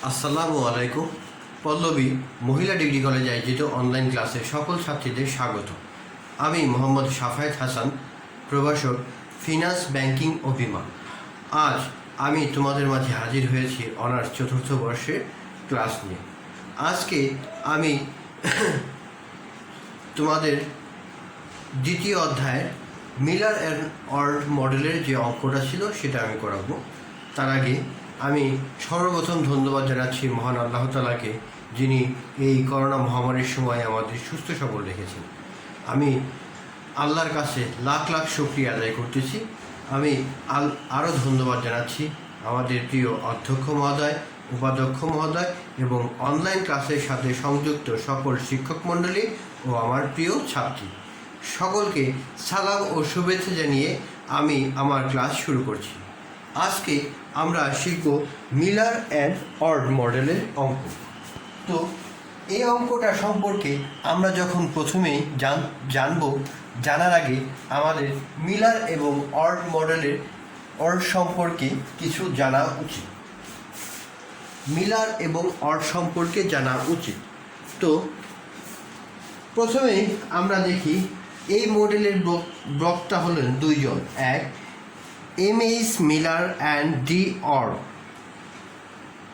আসসালামু আলাইকুম। পল্লবী মহিলা ডিগ্রি কলেজে আয়োজিত অনলাইন ক্লাসে সকল ছাত্রীদের স্বাগত। আমি মোহাম্মদ শাফায়েত হাসান, প্রভাষক, ফিনান্স, ব্যাংকিং ও বিমা। আজ আমি তোমাদের মাঝে হাজির হয়েছি অনার্স চতুর্থ বর্ষের ক্লাস নিয়ে। আজকে আমি তোমাদের দ্বিতীয় অধ্যায়ের মিলার অ্যান্ড অর্ড মডেলের যে অঙ্কটা ছিল সেটা আমি করাবো। তার আগে আমি সর্বপ্রথম ধন্যবাদ জানাচ্ছি মহান আল্লাহ তাআলাকে, যিনি এই করোনা মহামারীর সময় আমাদের সুস্থ সবল রেখেছেন। আমি আল্লাহর কাছে লাখ লাখ শুকরিয়া আদায় করতেছি। আমি আরও ধন্যবাদ জানাচ্ছি আমাদের প্রিয় অধ্যক্ষ মহোদয়, উপাধ্যক্ষ মহোদয় এবং অনলাইন ক্লাসের সাথে সংযুক্ত সকল শিক্ষক মণ্ডলী ও আমার প্রিয় ছাত্রী সকলকে সালাম ও শুভেচ্ছা জানিয়ে আমি আমার ক্লাস শুরু করছি। আজকে আমরা শিখব মিলার অ্যান্ড অর্ড মডেলের অঙ্ক। তো এই অঙ্কটা সম্পর্কে আমরা যখন প্রথমেই জানার আগে আমাদের মিলার এবং অর্ড মডেলের সম্পর্কে কিছু জানা উচিত। মিলার এবং অর্ড সম্পর্কে জানা উচিত। তো প্রথমেই আমরা দেখি এই মডেলের বক্তা হলেন দুইজন, এক MH Miller and D Orr.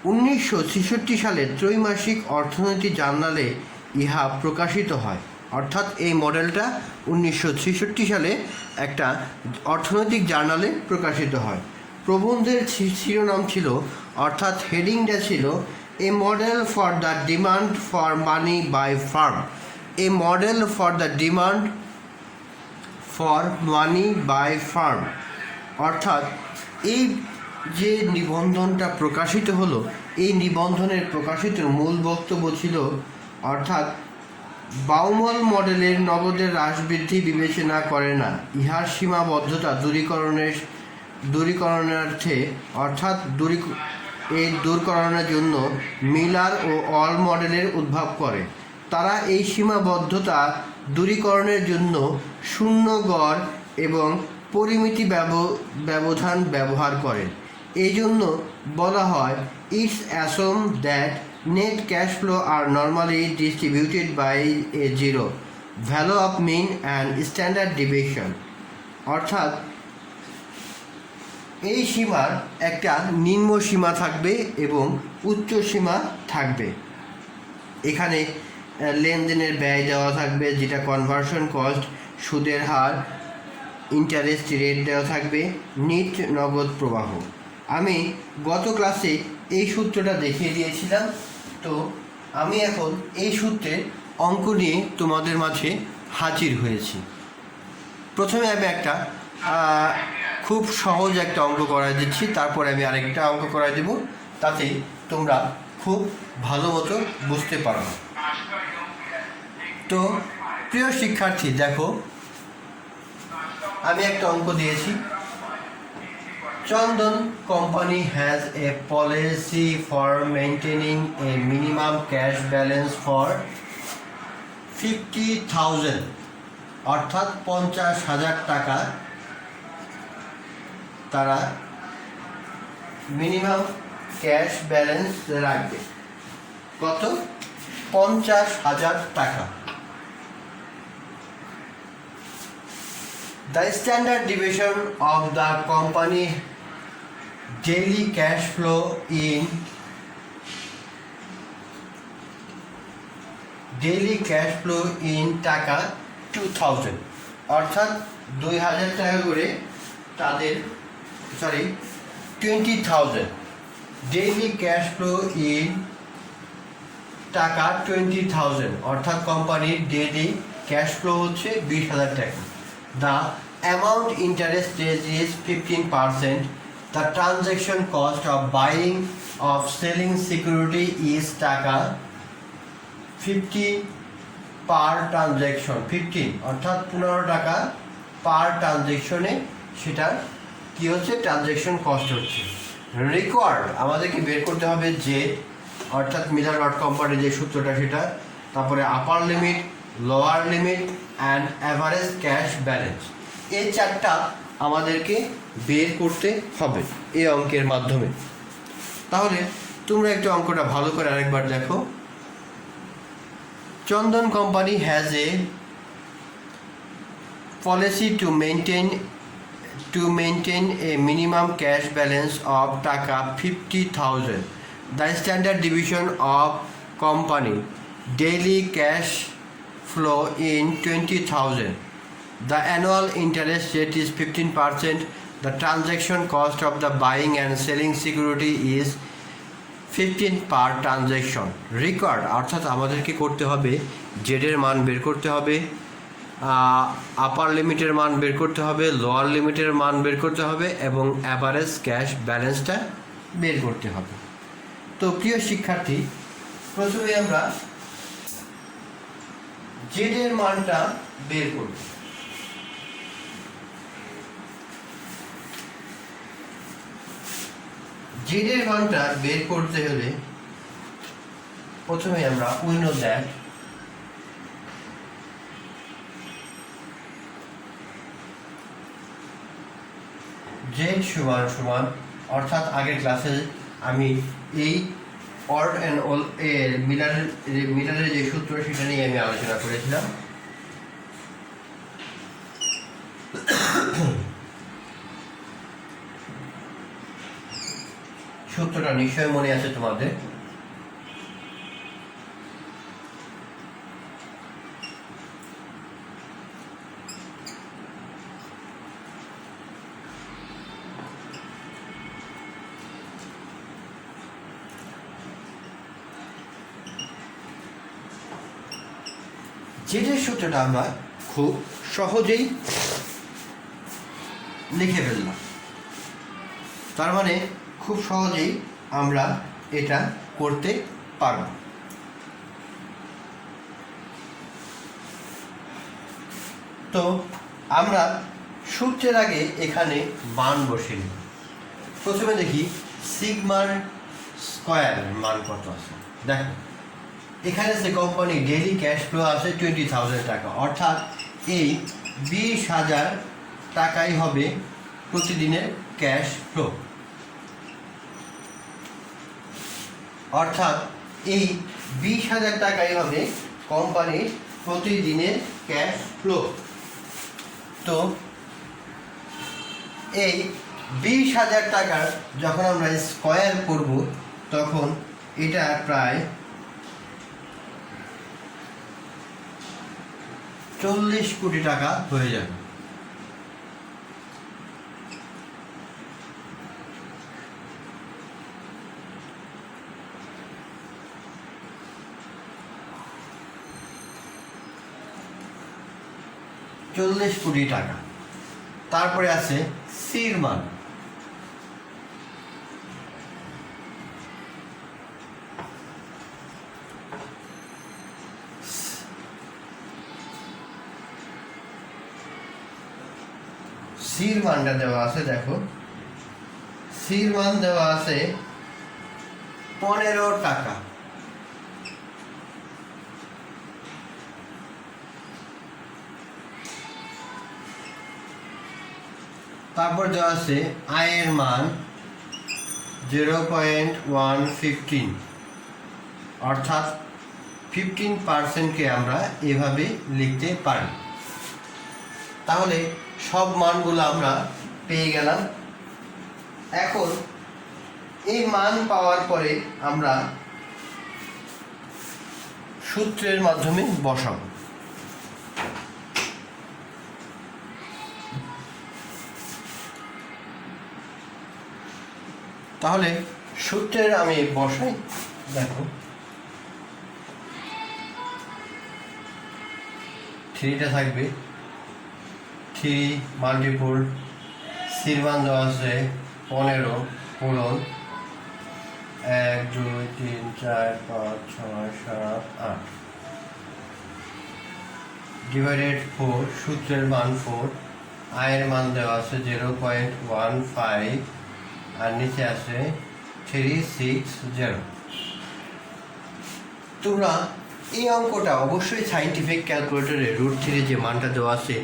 1966 সালে ত্রৈমাসিক অর্থনীতি জার্নালে ইহা প্রকাশিত হয়। অর্থাৎ এই মডেলটা 1966 সালে একটা অর্থনৈতিক জার্নালে প্রকাশিত হয়। প্রবন্ধের শিরোনাম ছিল, অর্থাৎ হেডিংটা ছিল, a model for the demand for money by firm. A model for the demand for money by firm. অর্থাৎ এই যে নিবন্ধনটা প্রকাশিত হলো, এই নিবন্ধনের প্রকাশিত মূল বক্তব্য ছিল, অর্থাৎ বাউমল মডেলের নগদের হ্রাস বৃদ্ধি বিবেচনা করে না, ইহার সীমাবদ্ধতা দূরীকরণার্থে অর্থাৎ দূরকরণের জন্য মিলার ও অর্ড মডেলের উদ্ভব করে। তারা এই সীমাবদ্ধতা দূরীকরণের জন্য শূন্য গড় এবং পরিমিতি ব্যবধান ব্যবহার করেন। এই জন্য বলা হয়, it's assume that net cash flow are normally distributed by a zero value of mean and standard deviation. অর্থাৎ এই সীমার একটা নিম্ন সীমা থাকবে এবং উচ্চ সীমা থাকবে। এখানে লেনদেনের ব্যয় দেওয়া থাকবে, যেটা কনভার্সন কস্ট, সুদের হার, ইন্টারেস্ট রেট দেওয়া থাকবে, নিট নগদ প্রবাহ। আমি গত ক্লাসে এই সূত্রটা দেখিয়ে দিয়েছিলাম। তো আমি এখন এই সূত্রের অঙ্ক নিয়ে তোমাদের মাঝে হাজির হয়েছি। প্রথমে আমি একটা খুব সহজ একটা অঙ্ক করাই দিচ্ছি, তারপরে আমি আরেকটা অঙ্ক করাই দেব, তাতে তোমরা খুব ভালো মতো বুঝতে পারো। তো প্রিয় শিক্ষার্থী, দেখো আমি একটা অঙ্ক দিয়েছি। Chandan company has a policy for maintaining a minimum cash balance for 50,000, অর্থাৎ 50,000 টাকা তারা মিনিমাম ক্যাশ ব্যালেন্স রাখবে। কত? 50,000 টাকা। The standard deviation of the company daily cash flow in টাকা 2000, অর্থাৎ 2000 টাকা করে তাদের 20,000 ডেইলি ক্যাশ ফ্লো ইন টাকা 20,000, অর্থাৎ কোম্পানির ডেইলি ক্যাশ ফ্লো হচ্ছে 20,000 টাকা। The amount interest rate is 15%. The transaction cost of buying of selling security is টাকা 50 পার ট্রানজ্যাকশন। 15 অর্থাৎ 15 টাকা পার ট্রানজ্যাকশনে সেটা কি হচ্ছে, ট্রানজ্যাকশন কস্ট হচ্ছে। রিকোয়ার্ড আমাদেরকে বের করতে হবে যে, অর্থাৎ মিলার অর্ড কোম্পানির যে সূত্রটা সেটা, তারপরে আপার limit, lower limit and average cash balance. এই চারটা আমাদেরকে বের করতে হবে এই অঙ্কের মাধ্যমে। তাহলে তোমরা একটু অঙ্কটা ভালো করে আরেকবার দেখো। Chandan company has a policy to maintain a minimum cash balance of টাকা 50,000. The standard deviation of company daily cash flow in 20,000. The annual interest rate is 15%. The transaction cost of the buying and selling security is 15 per transaction. Record অর্থাৎ আমাদেরকে করতে হবে জেডের মান বের করতে হবে, আপার লিমিটের মান বের করতে হবে, লোয়ার লিমিটের মান বের করতে হবে এবং অ্যাভারেজ ক্যাশ ব্যালেন্সটা বের করতে হবে। তো প্রিয় শিক্ষার্থী, প্রথমে আমরা জেডের মানটা বের করব। জেডের মানটা বের করতে হলে প্রথমে আমরা উই নো দ্যাট জেড সমান সমান, অর্থাৎ আগের ক্লাসে আমি এই অড অ্যান্ড অল এর মিলারের যে সূত্র সেটা নিয়ে আমি আলোচনা করেছিলাম। সূত্রটা নিশ্চয় মনে আছে তোমাদের। জেডের সূত্রটা আমরা খুব সহজেই লিখে ফেললাম, তার মানে খুব সহজেই আমরা এটা করতে পারব। তো আমরা সূত্রের আগে এখানে মান বসিয়ে নিই। প্রথমে দেখি সিগমার স্কয়ার মান কত আছে। দেখো এখানে যে কোম্পানি ডেইলি ক্যাশ ফ্লো আছে 20,000 টাকা, অর্থাৎ এই 20,000 টাকাই হবে প্রতিদিনের ক্যাশ ফ্লো। অর্থাৎ এই 20,000 টাকাই হবে কোম্পানির প্রতিদিনের ক্যাশ ফ্লো। তো এই 20,000 টাকার যখন আমরা স্কয়ার করব তখন এটা প্রায় 40 কোটি টাকা হয়ে যাবে। $40 কোটি টাকা। তারপরে আছে সির মান। সির মানটা দেওয়া আছে, দেখো সির মান দেওয়া আছে 15 টাকা। তারপর দেওয়া আছে আয়ের মান 0.115, অর্থাৎ 15%কে আমরা এভাবে লিখতে পারি। তাহলে সব মানগুলো আমরা পেয়ে গেলাম। এখন এই মান পাওয়ার পরে আমরা সূত্রের মাধ্যমে বসাবো। তাহলে সূত্রের আমি বসাই। দেখো 3টা থাকবে, 3 মাল্টিপুল সির মান দেওয়া আছে 15 পূরণ 1 2 3 4 5 6 7 8 ডিভাইডেড 4, সূত্রের মান 4, আয়ের মান দেওয়া আছে 0.15 আর নিচে আছে 360। তোমরা এই অঙ্কটা অবশ্যই সাইন্টিফিক ক্যালকুলেটরে √3 যে মানটা দেওয়া আছে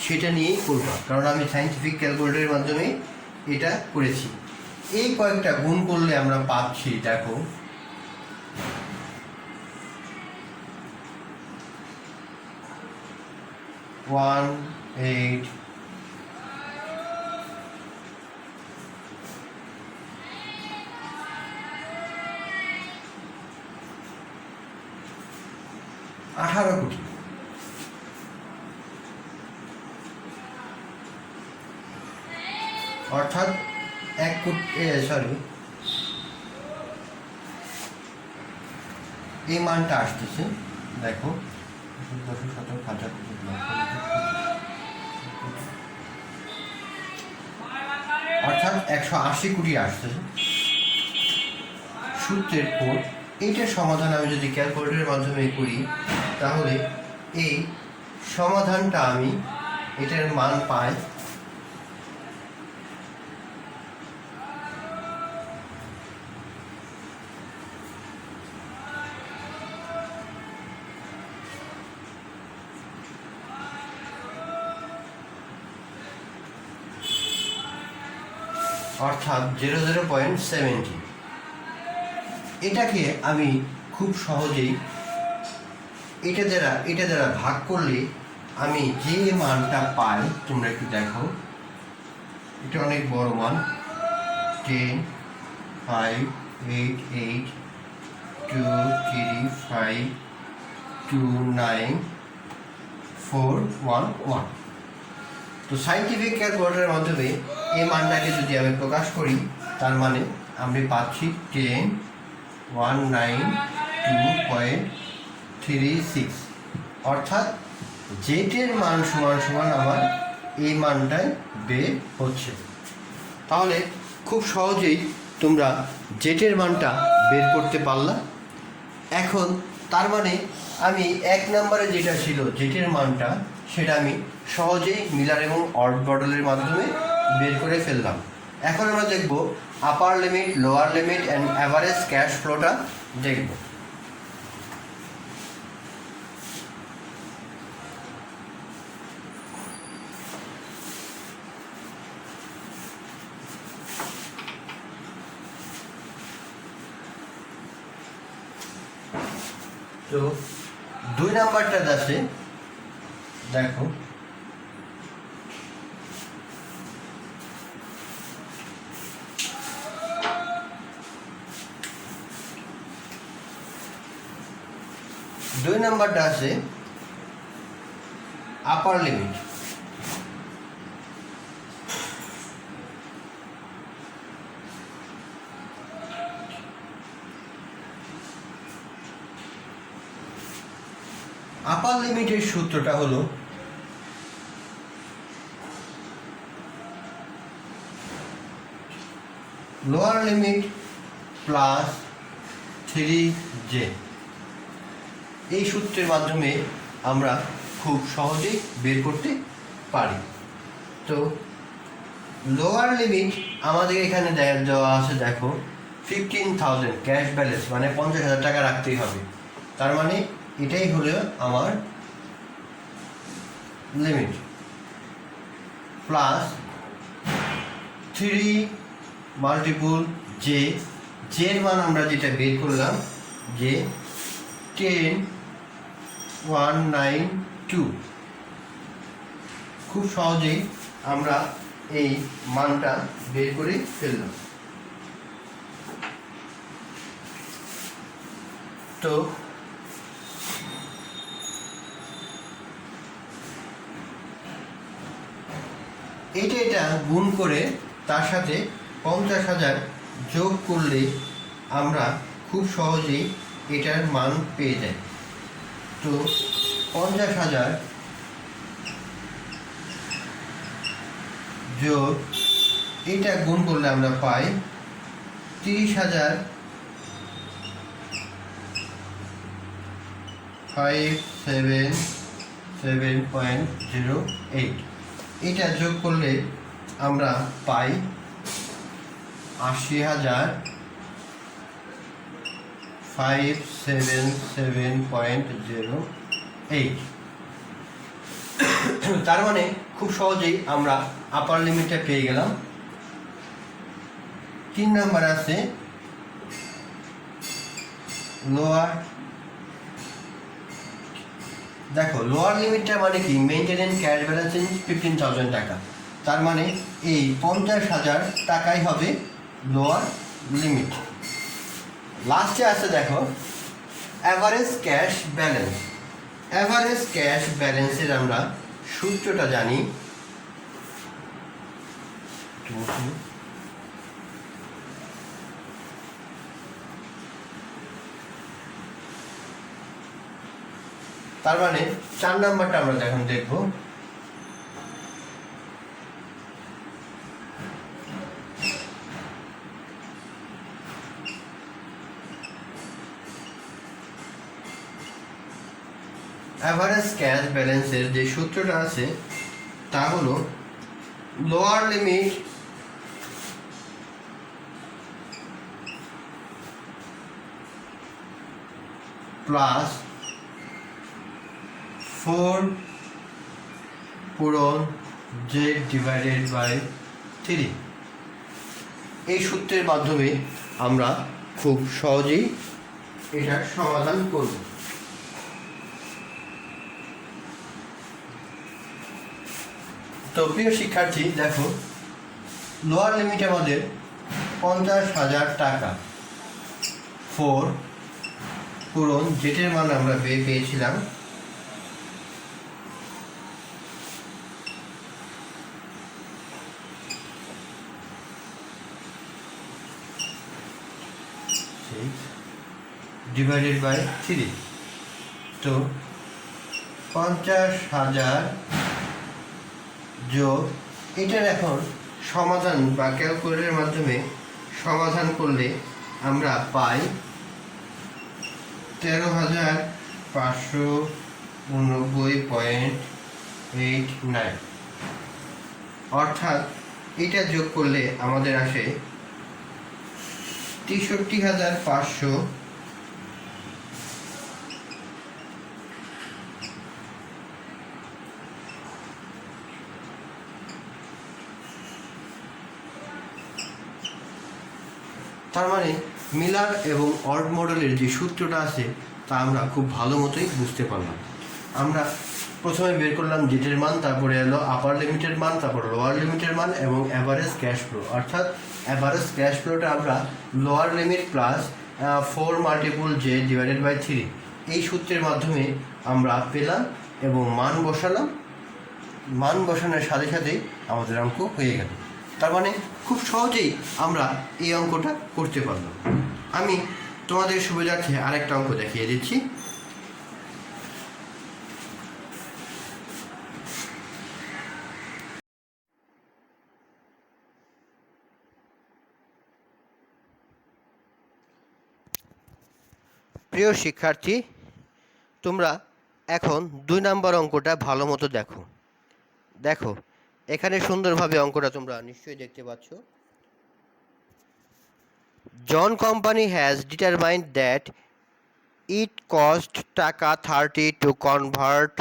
সেটা নিয়েই করবা, কারণ আমি সাইন্টিফিক ক্যালকুলেটরের মাধ্যমে এটা করেছি। এই কয়েকটা গুণ করলে আমরা পাচ্ছি, দেখো, ওয়ান এইট আঠারো কোটি। অর্থাৎ 1 কোটি, সরি, এই মানটা আসতেছে, দেখো, অর্থাৎ 180 কোটি আসতেছে। সূত্রের পর এইটার সমাধান আমি যদি ক্যালকুলেটরের মাধ্যমে করি, তাহলে এই সমাধানটা আমি এটার মান পাই অর্থাৎ 00.70। এটাকে আমি খুব সহজেই এটা দ্বারা ভাগ করলে আমি যে মানটা পাই, তোমরা একটু দেখো, এটা অনেক বড় মান, 10 5 8 8 2 3 5 2 9 4 1 1। তো সাইন্টিফিক ক্যালকুলেটরের মাধ্যমে এই মানটাকে যদি আমি প্রকাশ করি, তার মানে আমি পাচ্ছি 10,192.36, অর্থাৎ জেটের মান সমান সমান আমার এই মানটাই বের হচ্ছে। তাহলে খুব সহজেই তোমরা জেটের মানটা বের করতে পারলা। এখন তার মানে আমি 1 নম্বরে যেটা ছিল জেটের মানটা, সেটা আমি সহজেই মিলার এবং অড মডেলের মাধ্যমে বের করে ফেললাম। এখন আমরা দেখব upper limit, lower limit and average cash ফ্লোটা দেখব। তো 2 নাম্বারটা আছে, দেখো, দুই নাম্বারটা আছে আপার লিমিট। আপার লিমিটের সূত্রটা হলো লোয়ার লিমিট প্লাস 3j। এই সূত্রের মাধ্যমে আমরা খুব সহজেই বের করতে পারি। তো লোয়ার লিমিট আমাদের এখানে দেওয়া আছে, দেখো, 15,000 ক্যাশ ব্যালেন্স, মানে 50,000 টাকা রাখতেই হবে। তার মানে এটাই হলো আমার লিমিট, প্লাস 3 মাল্টিপুল জে। জের মান আমরা যেটা বের করলাম, যে 10,192। খুব সহজেই আমরা এই মানটা বের করে ফেললাম। তো এটা গুণ করে তার সাথে 50,000 যোগ করলে আমরা খুব সহজেই এটার মান পেয়ে যাই। তো 50,000 যোগ এটা গুণ করলে আমরা পাই 30,577.08। এটা যোগ করলে আমরা পাই 80,577.08। তার মানে খুব সহজেই আমরা আপার লিমিটটা পেয়ে গেলাম। 3 নাম্বার আছে লোয়ার। দেখো লোয়ার লিমিটটা মানে কি, মেইনটেনেন্স ক্যাশ ব্যালেন্স 15,000 টাকা, তার মানে এই 50,000 টাকাই হবে লোয়ার লিমিট। লাস্টে আছে দেখো average cash balance. Average cash ব্যালেন্সের আমরা সূত্রটা জানি। তার মানে 4 নাম্বারটা আমরা এখন দেখব। অ্যাভারেজ ক্যাশ ব্যালেন্সের যে সূত্রটা আছে তা হলো লোয়ার লিমিট প্লাস 4 পূরণ z ডিভাইডেড বাই 3। এই সূত্রের মাধ্যমে আমরা খুব সহজেই এটার সমাধান করব। তো প্রিয় শিক্ষার্থী, দেখো লোয়ার লিমিট আমাদের 50,000 টাকা, 4 পূরণ জেটের মান আমরা পেয়েছিলাম 6/3। তো 50,000 যোগ এটার এখন সমাধান বা ক্যালকুলেটরের মাধ্যমে সমাধান করলে আমরা পাই 13,589.89। অর্থাৎ এটা যোগ করলে আমাদের আসে 63,500 তার মানে মিলার এবং অড মডেলের যে সূত্রটা আছে তা আমরা খুব ভালো মতোই বুঝতে পারলাম। আমরা প্রথমে বের করলাম জেটের মান, তারপরে এলো আপার লিমিটের মান, তারপর লোয়ার লিমিটের মান এবং অ্যাভারেজ ক্যাশ ফ্লো। অর্থাৎ অ্যাভারেজ ক্যাশ ফ্লোটা আমরা lower limit plus 4 multiple J divided by 3 এই সূত্রের মাধ্যমে আমরা পেলাম এবং মান বসালাম। মান বসানোর সাথে সাথেই আমাদের অঙ্ক হয়ে গেল। তার মানে খুব সহজেই আমরা এই অঙ্কটা করতে পারলাম। আমি তোমাদের সুবিধার্থে আরেকটা অঙ্ক দেখিয়ে দিচ্ছি। প্রিয় শিক্ষার্থী, তোমরা এখন 2 নম্বর অঙ্কটা ভালো মতো দেখো। দেখো এখানে সুন্দরভাবে অঙ্কটা তোমরা নিশ্চয়ই দেখতে পাচ্ছ। John company has determined that it cost টাকা 30 to convert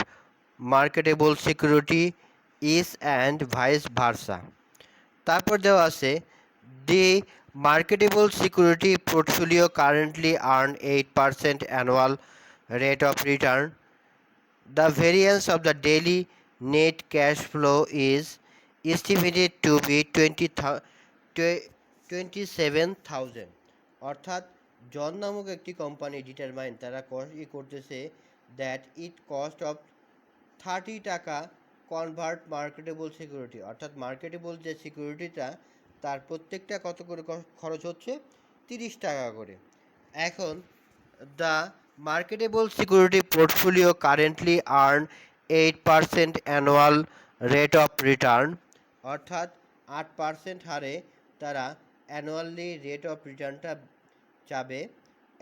marketable security is and vice versa। তারপর দেওয়া আছে the marketable security portfolio currently earn 8% annual rate of return. The variance of the daily net cash flow is estimated to be 27,000। অর্থাৎ জন নামক একটি company determine তারা করতেছে that it cost of 30 টাকা convert marketable security. অর্থাৎ marketable যে সিকিউরিটিটা তার প্রত্যেকটা কত করে খরচ হচ্ছে 30 টাকা করে। এখন the marketable security portfolio currently earn 8% annual rate of return. অর্থাৎ 8% হারে তারা অ্যানুয়ালি রেট অফ রিটার্নটা চাবে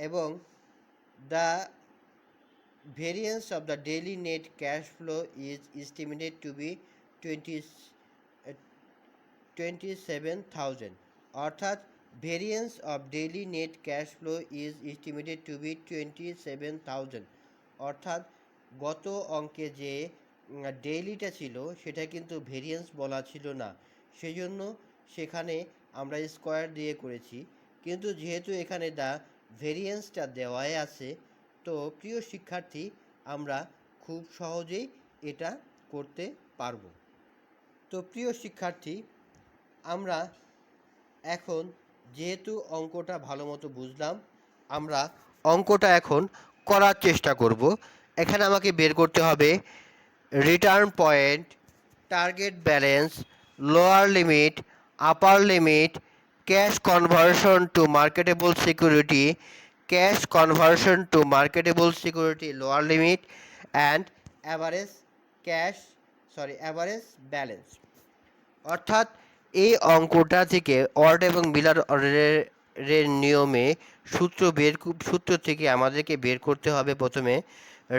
এবং the variance of the daily net cash flow is estimated to be 27,000। অর্থাৎ variance of daily net cash flow is estimated to be 27,000। অর্থাৎ গত অঙ্কে যে ডেইলিটা ছিল সেটা কিন্তু ভেরিয়েন্স বলা ছিল না, সেই জন্য সেখানে আমরা স্কোয়ার দিয়ে করেছি, কিন্তু যেহেতু এখানে দ্য ভেরিয়েন্সটা দেওয়াই আছে, তো প্রিয় শিক্ষার্থী আমরা খুব সহজেই এটা করতে পারবো। তো প্রিয় শিক্ষার্থী আমরা এখন যেহেতু অঙ্কটা ভালো মতো বুঝলাম, আমরা অঙ্কটা এখন করার চেষ্টা করব। এখানে আমাকে বের করতে হবে return point, target balance, lower limit, upper limit, cash conversion to marketable security, cash conversion to marketable security lower limit, and average average balance. অর্থাৎ এই অঙ্কটা থেকে অড এবং মিলার অর্ডারের নিয়মে সূত্র থেকে আমাদেরকে বের করতে হবে প্রথমে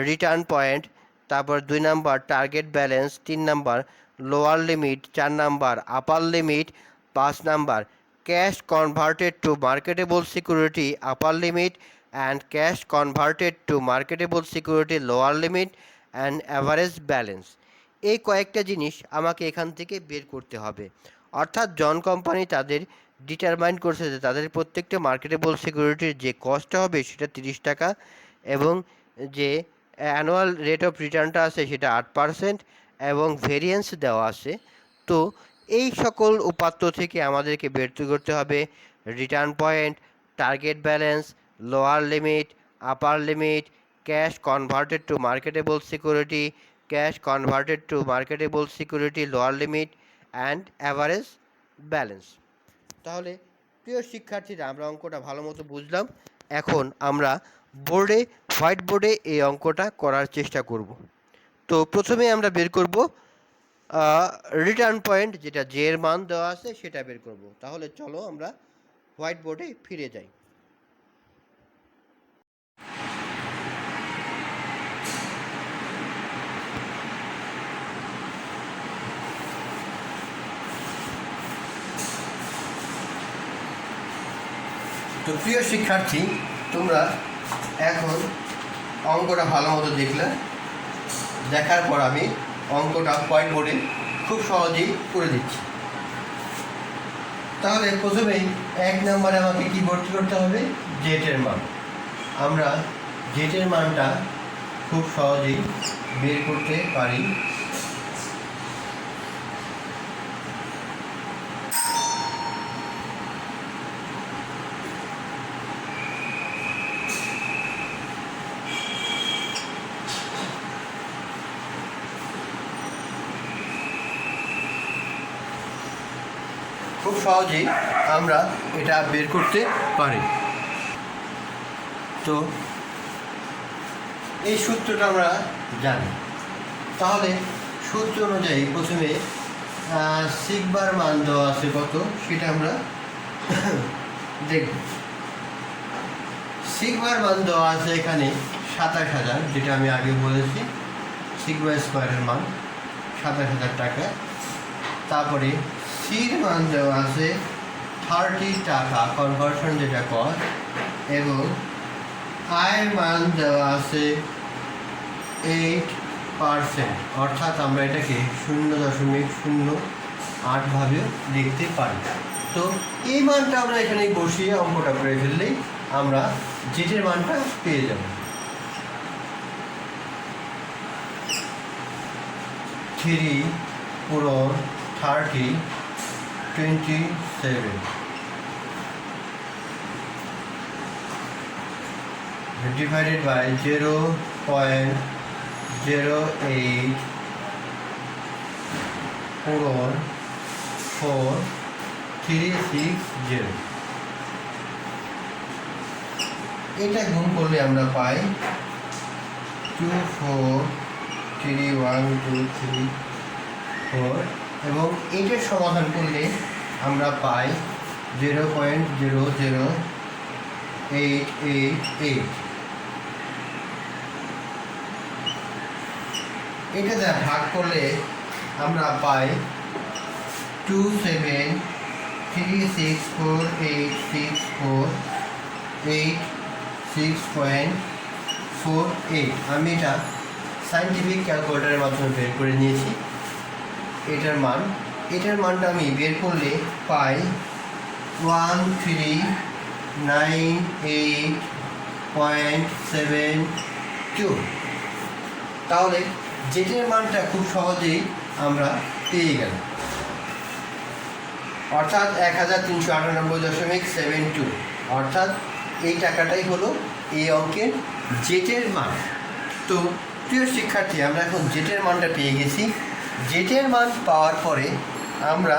রিটার্ন পয়েন্ট, তারপর 2 number target balance, 3 number lower limit, 4 number upper limit, 5 number cash converted to marketable security upper limit and cash converted to marketable security lower limit and average balance. এই কয়েকটা জিনিস আমাকে এখান থেকে বের করতে হবে। অর্থাৎ জন কোম্পানি তাদের ডিটারমাইন করছে যে তাদের প্রত্যেকটা মার্কেটেবল সিকিউরিটির যে কস্টটা হবে সেটা 30 টাকা, এবং যে অ্যানুয়াল রেট অফ রিটার্নটা আছে সেটা 8%, এবং ভেরিয়েন্স দেওয়া আছে। তো এই সকল উপাত্ত থেকে আমাদেরকে বের করতে হবে return point, target balance, lower limit, upper limit, cash converted to marketable security, cash converted to marketable security lower limit and average balance. তাহলে প্রিয় শিক্ষার্থীরা আমরা অঙ্কটা ভালো মতো বুঝলাম। এখন আমরা হোয়াইট বোর্ডে এই অঙ্কটা করার চেষ্টা করব। তো প্রথমে আমরা বের করব রিটার্ন পয়েন্ট, যেটা জে এর মান দেওয়া আছে সেটা বের করব। তাহলে চলো আমরা হোয়াইট বোর্ডে ফিরে যাই। তো প্রিয় শিক্ষার্থী তোমরা এখন অঙ্কটা ভালো মতো দেখলে, দেখার পর আমি অঙ্কটা হোয়াইট বোর্ডে খুব সহজেই করে দিচ্ছি। তাহলে প্রথমেই 1 নম্বরে আমাকে কি ভর্তি করতে হবে? জেটের মান। আমরা জেটের মানটা খুব সহজেই বের করতে পারি। খুব সহজেই আমরা এটা বের করতে পারি। তো এই সূত্রটা আমরা জানি। তাহলে সূত্র অনুযায়ী প্রথমে সিগমার মান দেওয়া আছে কত সেটা আমরা দেখব। সিগমার মান দেওয়া আছে এখানে 27,000, যেটা আমি আগে বলেছি। সিগমা স্কোয়ারের মান 27,000 টাকা। তারপরে সির মান দেওয়া আছে 30 টাকা, কনভার্সন যেটা কস্ট, এবং আয়ের মান দেওয়া আছে 8%, অর্থাৎ আমরা এটাকে 0.08 ভাবেও লিখতে পারি। তো এই মানটা আমরা এখানে বসিয়ে অঙ্কটা করে ফেললেই আমরা জেটের মানটা পেয়ে যাব। 3 পূরণ 30 27 divided by 0.08 পূরণ 4360। এটা গুণ করলে আমরা পাই 243123 এবং এটার সমাধান করলে আমরা পাই 0.00888। এটা যা ভাগ করলে আমরা পাই 2736486486.48। আমি এটা সাইন্টিফিক ক্যালকুলেটরের মাধ্যমে বের করে নিয়েছি। এটার মানটা আমি বের করলে পাই 1398.72। তাহলে জেটের মানটা খুব সহজেই আমরা পেয়ে গেলাম, অর্থাৎ 1398.72, অর্থাৎ এই টাকাটাই হলো এই অঙ্কের জেটের মান। তো প্রিয় শিক্ষার্থী, আমরা এখন জেটের মানটা পেয়ে গেছি। জেটের মান পাওয়ার পরে আমরা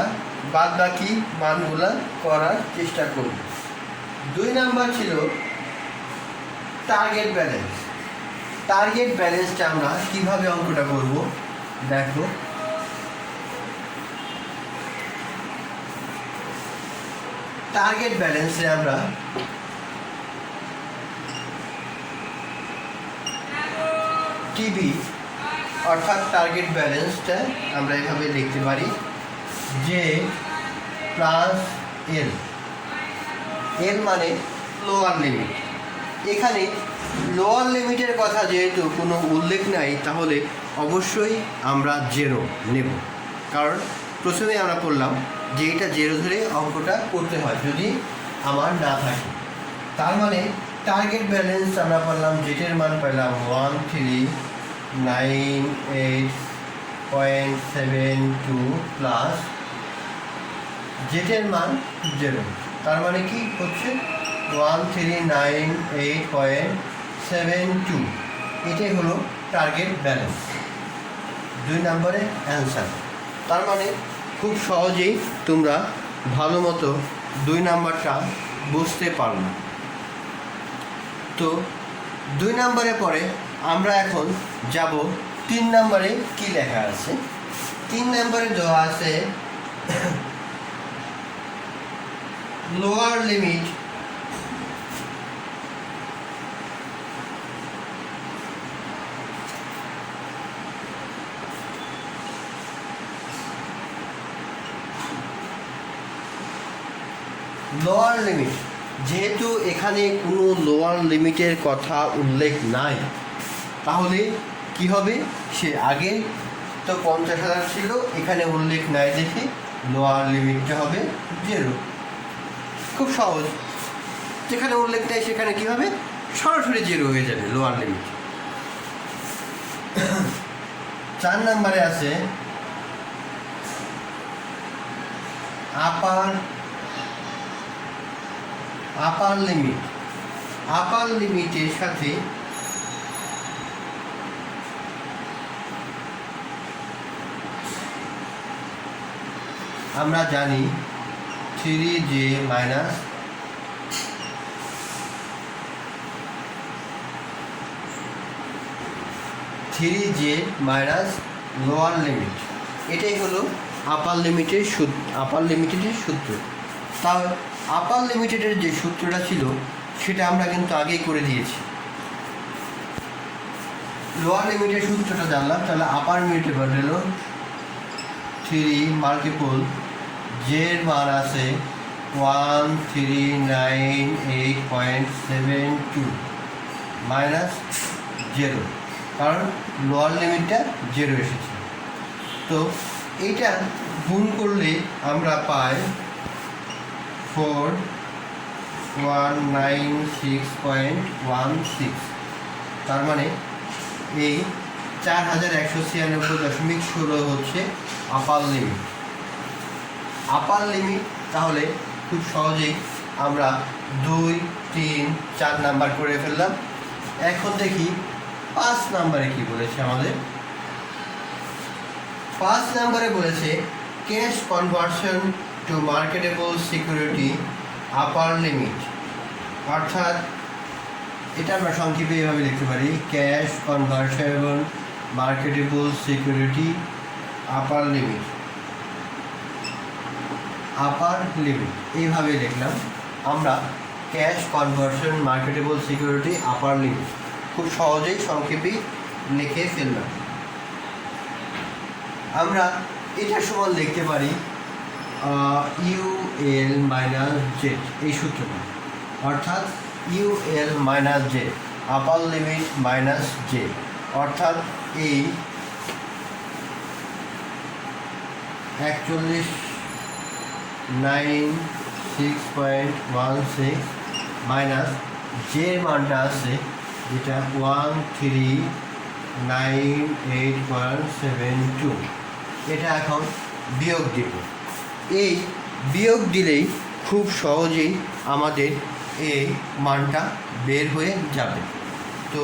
বাদবাকি মানগুলো করার চেষ্টা করব। 2 নাম্বার ছিল টার্গেট ব্যালেন্স। টার্গেট ব্যালেন্সটা আমরা কিভাবে অঙ্কটা করব দেখো। টার্গেট ব্যালেন্সে আমরা টিবি অর্থাৎ টার্গেট ব্যালেন্সটা আমরা এভাবে লিখতে পারি যে প্লাস এল। এল মানে লোয়ার লিমিট। এখানে লোয়ার লিমিটের কথা যেহেতু কোনো উল্লেখ নাই, তাহলে অবশ্যই আমরা 0 নেব, কারণ প্রথমে আমরা বললাম যে এটা 0 ধরে অঙ্কটা করতে হয় যদি আমার না থাকে। তার মানে টার্গেট ব্যালেন্স আমরা পারলাম, জেটের মান পেলাম 1398.72 প্লাস জেটের মান 0। তার মানে কি হচ্ছে 1398.72। এটাই হলো টার্গেট ব্যালেন্স, 2 নম্বরের অ্যান্সার। তার মানে খুব সহজেই তোমরা ভালো মতো 2 নাম্বারটা বুঝতে পারো। তো 2 নাম্বারের পরে আমরা এখন যাব 3 নাম্বারে কি লেখা আছে। 3 নাম্বারে দেওয়া আছে লোয়ার লিমিট লোয়ার লিমিট। যেহেতু এখানে কোনো লোয়ার লিমিটের কথা উল্লেখ নাই, তাহলে কি হবে, সে আগে তো 50,000 ছিল, এখানে উল্লেখ নাই দেখে লোয়ার লিমিটটা হবে 0। খুব সহজ, যেখানে উল্লেখ নেই সেখানে কী হবে, সরাসরি 0 হয়ে যাবে লোয়ার লিমিট। 4 নম্বরে আছে আপার লিমিট। আপার লিমিটের সাথে আমরা জানি 3j minus 3j minus lower limit, এটাই হলো আপার লিমিটের সূত্র। তাহলে আপার লিমিটেডের যে সূত্রটা ছিল সেটা আমরা কিন্তু আগেই করে দিয়েছি। লোয়ার লিমিটের সূত্রটা জানলাম, তাহলে আপার লিমিটের বদলে 3 মাল্টিপল জের মান আছে 1398.72 মাইনাস 0, কারণ লোয়ার লিমিটটা 0 এসেছে। তো এইটা গুণ করলে আমরা পাই 4196.16। তার মানে এই 4196.16 হচ্ছে আপার লিমিট। আপার লিমিট তাহলে খুব সহজেই আমরা 2, 3, 4 নাম্বার করে ফেললাম। এখন দেখি 5 নাম্বারে কি বলেছে আমাদের। 5 নাম্বারে বলেছে cash conversion to marketable security upper limit, অর্থাৎ এটা আমরা সংক্ষেপে এভাবে লিখতে পারি, cash conversable marketable security upper limit. এইভাবে লিখলাম আমরা, cash conversion marketable security upper limit, খুব সহজেই সংক্ষেপে লিখে ফেললাম। আমরা এটা সমান লিখতে পারি ইউএল মাইনাস জেড, এই সূত্রটা, অর্থাৎ ইউএল মাইনাস জেড আপার লিমিট মাইনাস জে, অর্থাৎ এই 41,9 6.16 মাইনাস যে মানটা আছে যেটা 1398.72, এটা এখন বিয়োগ দিব। এই বিয়োগ দিলেই খুব সহজেই আমাদের এই মানটা বের হয়ে যাবে। তো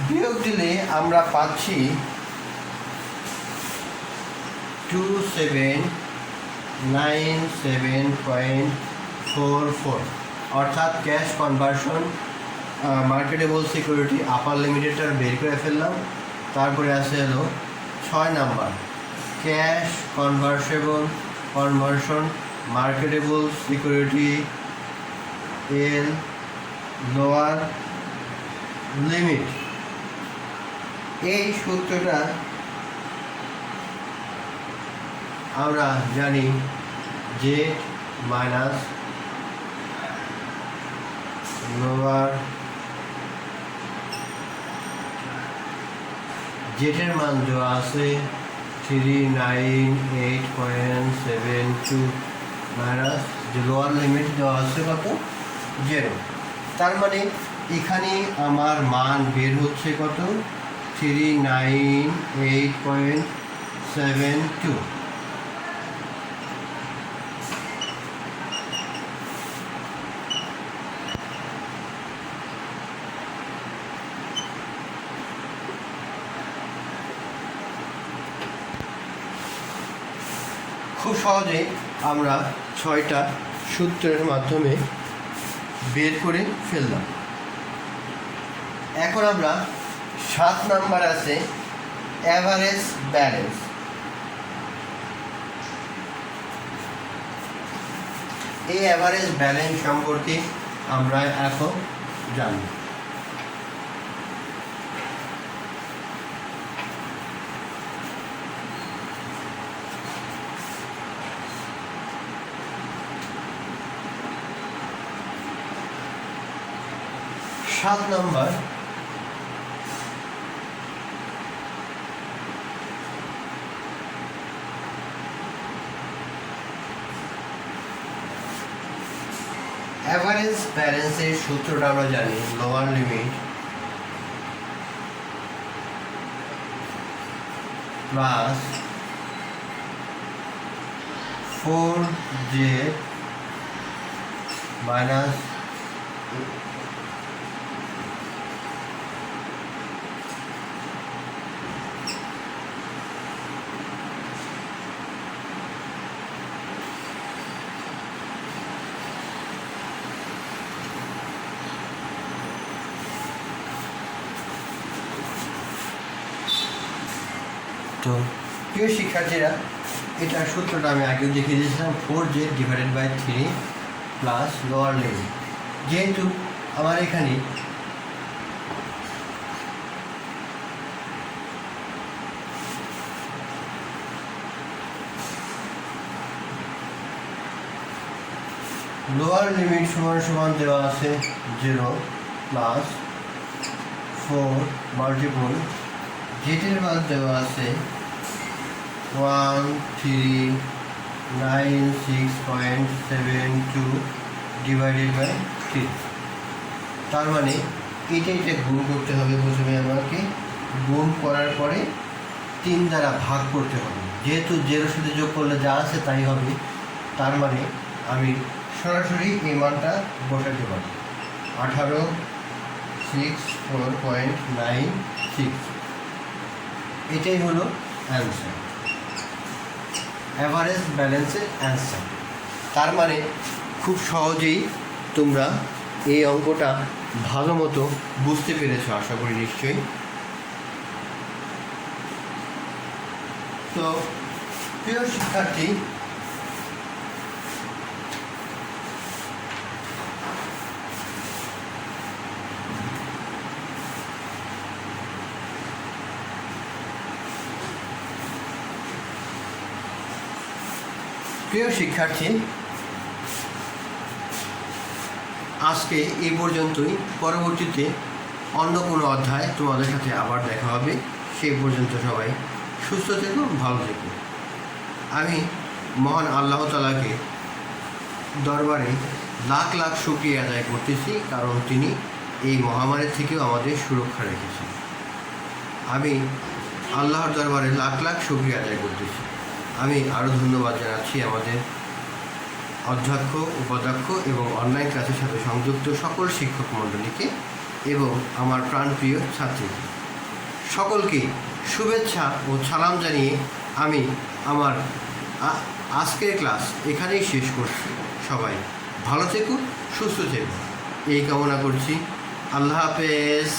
বিয়োগ দিলে আমরা পাচ্ছি 2797.44, অর্থাৎ ক্যাশ কনভার্সন মার্কেটেবল সিকিউরিটি আপার লিমিটেডটা বের করে ফেললাম। তারপরে আসে হলো 6 number, cash conversion marketable security এর লোয়ার লিমিট। এই সূত্রটা আমরা জানি যে মাইনাস লোয়ার জেটের মান দেওয়া আছে 398.72 মাইনাস যে লোয়ার লিমিট দেওয়া আছে কত 0। তার মানে এখানে আমার মান বের হচ্ছে কত 398.72। খুব সহজেই আমরা 6টা সূত্রের মাধ্যমে বের করে ফেললাম। এখন আমরা 7 নাম্বার আছে অ্যাভারেজ ব্যালেন্স। এই অ্যাভারেজ ব্যালেন্স সম্পর্কে আমরা এখন জানব। সাত নম্বর, অ্যাভারেজ ব্যালেন্সের সূত্রটা আমরা জানি lower limit plus 4J minus তো প্রিয় শিক্ষার্থীরা, এটার সূত্রটা আমি আগেও দেখিয়ে দিয়েছিলাম 4J divided by 3 plus lower limit. যেহেতু আমার এখানে লোয়ার লিমিট সমান দেওয়া আছে 0 প্লাস 4 মাল্টিপল জেটের মান দেওয়া আছে 1396.72 ডিভাইডেড বাই 3। তার মানে এটা গুণ করতে হবে। প্রথমে আমাকে গুণ করার পরে 3 দ্বারা ভাগ করতে হবে। যেহেতু 0 সাথে যোগ করলে যা আছে তাই হবে, তার মানে আমি সরাসরি এই মানটা বসাতে পারি 1864.96। এটাই হলো অ্যান্সার, অ্যাভারেজ ব্যালেন্সের অ্যান্সার। তার মানে খুব সহজেই তোমরা এই অঙ্কটা ভালো মতো বুঝতে পেরেছো আশা করি নিশ্চয়ই। তো প্রিয় শিক্ষার্থী, আজকে এই পর্যন্তই। পরবর্তীতে অন্য কোনো অধ্যায় তোমাদের সাথে আবার দেখা হবে। সেই পর্যন্ত সবাই সুস্থ থেকো, ভালো থেকো। আমি মহান আল্লাহ তাআলাকে দরবারে লাখ লাখ শুকরিয়া আদায় করতেছি, কারণ তিনি এই মহামারীর থেকেও আমাদের সুরক্ষা রেখেছেন। আমি আল্লাহর দরবারে লাখ লাখ শুকরিয়া আদায় করতেছি। আমি আরও ধন্যবাদ জানাচ্ছি আমাদের অধ্যক্ষ, উপাধ্যক্ষ এবং অনলাইন ক্লাসের সাথে সংযুক্ত সকল শিক্ষক মণ্ডলীকে এবং আমার প্রাণপ্রিয় ছাত্রীকে। সকলকে শুভেচ্ছা ও সালাম জানিয়ে আমি আমার আজকের ক্লাস এখানেই শেষ করছি। সবাই ভালো থেকো, সুস্থ থেকো, এই কামনা করছি। আল্লাহ হাফেজ।